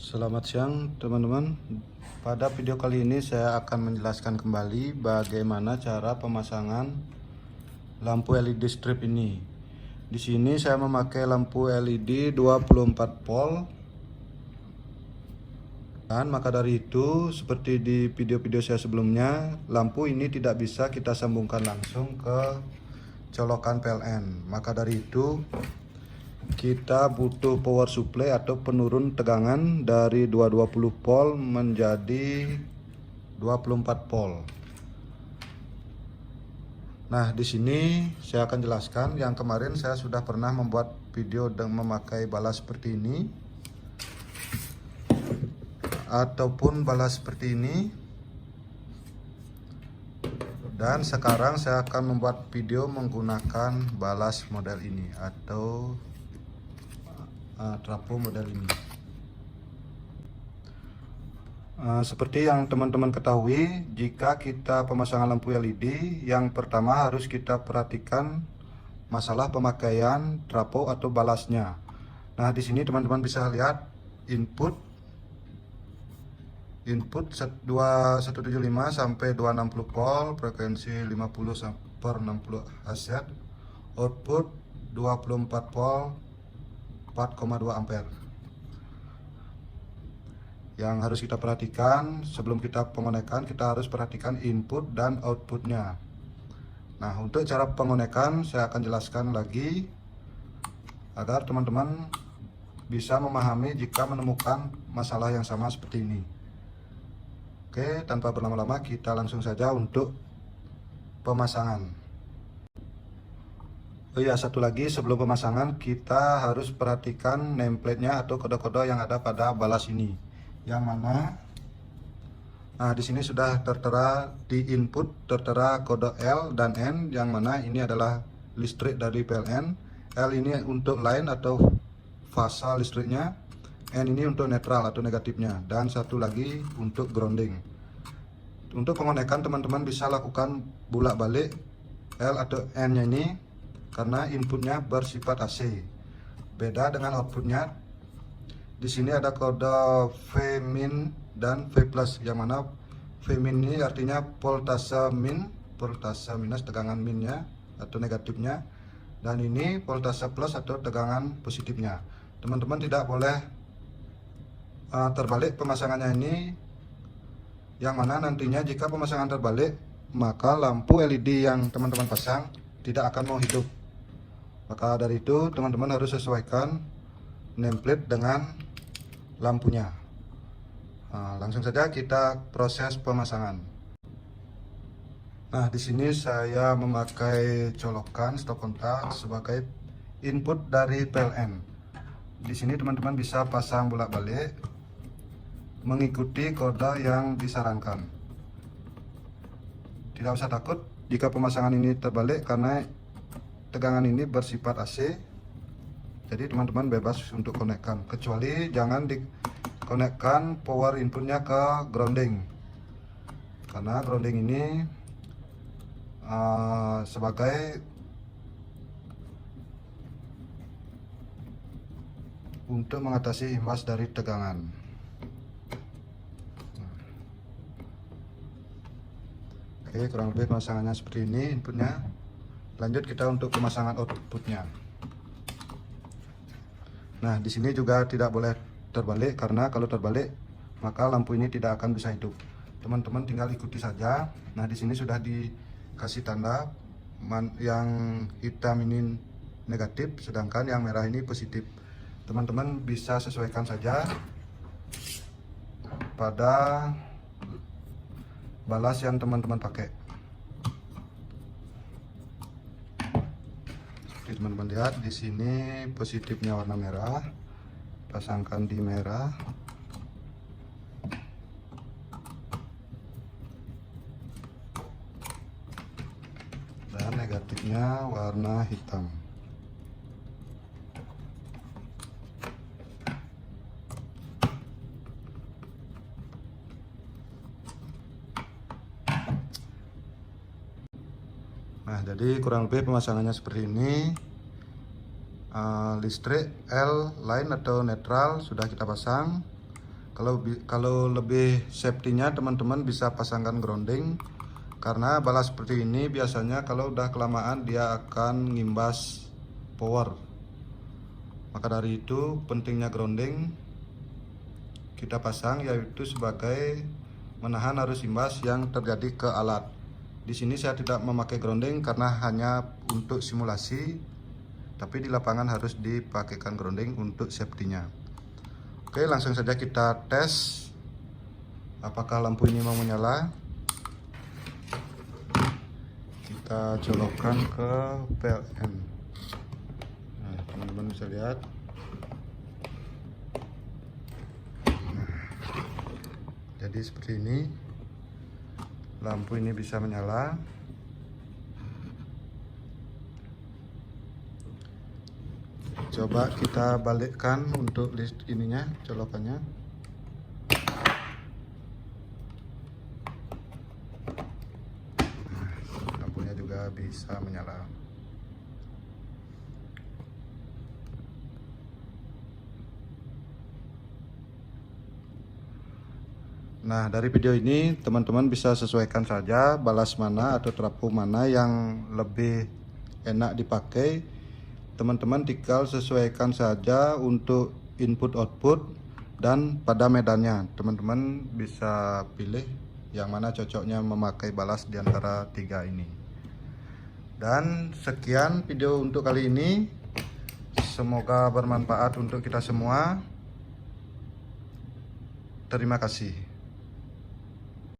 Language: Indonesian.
Selamat siang teman-teman. Pada video kali ini saya akan menjelaskan kembali bagaimana cara pemasangan lampu LED strip ini. Di sini saya memakai lampu LED 24 volt. Dan maka dari itu, seperti di video-video saya sebelumnya, lampu ini tidak bisa kita sambungkan langsung ke colokan PLN. Maka dari itu kita butuh power supply atau penurun tegangan dari 220 volt menjadi 24 volt. Nah, di sini saya akan jelaskan. Yang kemarin saya sudah pernah membuat video dengan memakai balas seperti ini ataupun balas seperti ini. Dan sekarang saya akan membuat video menggunakan balas model ini atau trafo model ini. Seperti yang teman-teman ketahui, jika kita pemasangan lampu LED, yang pertama harus kita perhatikan masalah pemakaian trafo atau balasnya. Nah, di sini teman-teman bisa lihat input 275 sampai 260 volt, frekuensi 50/60 Hz, output 24 volt 4,2 ampere. Yang harus kita perhatikan sebelum kita pengonekan, kita harus perhatikan input dan outputnya. Nah, untuk cara pengonekan saya akan jelaskan lagi agar teman-teman bisa memahami jika menemukan masalah yang sama seperti ini. Oke, tanpa berlama-lama kita langsung saja untuk pemasangan. Oh iya, satu lagi sebelum pemasangan kita harus perhatikan nameplate-nya atau kode-kode yang ada pada balas ini. Yang mana di sini sudah tertera di input tertera kode L dan N, yang mana ini adalah listrik dari PLN. L ini untuk line atau fasa listriknya, N ini untuk netral atau negatifnya, dan satu lagi untuk grounding. Untuk pengonekan teman-teman bisa lakukan bolak-balik L atau N nya ini karena inputnya bersifat AC. Beda dengan outputnya. Di sini ada kode V min dan V plus, yang mana V min ini artinya voltase min, voltase minus tegangan minnya atau negatifnya, dan ini voltase plus atau tegangan positifnya. Teman-teman tidak boleh terbalik pemasangannya ini, yang mana nantinya jika pemasangan terbalik maka lampu LED yang teman-teman pasang tidak akan mau hidup. Maka dari itu teman-teman harus sesuaikan nameplate dengan lampunya. Langsung saja kita proses pemasangan. Nah, di sini saya memakai colokan stop kontak sebagai input dari PLN. Di sini teman-teman bisa pasang bolak-balik mengikuti kode yang disarankan. Tidak usah takut jika pemasangan ini terbalik karena tegangan ini bersifat AC. Jadi teman-teman bebas untuk konekkan, kecuali jangan dikonekkan power inputnya ke grounding, karena grounding ini sebagai untuk mengatasi imbas dari tegangan. Oke, kurang lebih pemasangannya seperti ini inputnya. Lanjut kita untuk pemasangan outputnya. Nah, di sini juga tidak boleh terbalik, karena kalau terbalik maka lampu ini tidak akan bisa hidup. Teman-teman tinggal ikuti saja. Nah, di sini sudah dikasih tanda yang hitam ini negatif, sedangkan yang merah ini positif. Teman-teman bisa sesuaikan saja pada balas yang teman-teman pakai. Teman-teman lihat di sini positifnya warna merah, pasangkan di merah. Dan negatifnya warna hitam. Nah, jadi kurang lebih pemasangannya seperti ini. Listrik L line atau netral sudah kita pasang. Kalau lebih safety-nya teman-teman bisa pasangkan grounding, karena balas seperti ini biasanya kalau udah kelamaan dia akan ngimbas power. Maka dari itu pentingnya grounding kita pasang, yaitu sebagai menahan arus imbas yang terjadi ke alat. Di sini saya tidak memakai grounding karena hanya untuk simulasi, tapi di lapangan harus dipakaikan grounding untuk safety-nya. Oke, langsung saja kita tes apakah lampu ini mau menyala. Kita colokkan ke PLN. Nah, teman-teman bisa lihat. Nah, jadi seperti ini, lampu ini bisa menyala. Coba kita balikkan untuk list ininya, colokannya. Nah, lampunya juga bisa menyala. Nah, dari video ini teman-teman bisa sesuaikan saja balas mana atau trafo mana yang lebih enak dipakai. Teman-teman tinggal sesuaikan saja untuk input output dan pada medannya. Teman-teman bisa pilih yang mana cocoknya memakai balas di antara tiga ini. Dan sekian video untuk kali ini. Semoga bermanfaat untuk kita semua. Terima kasih.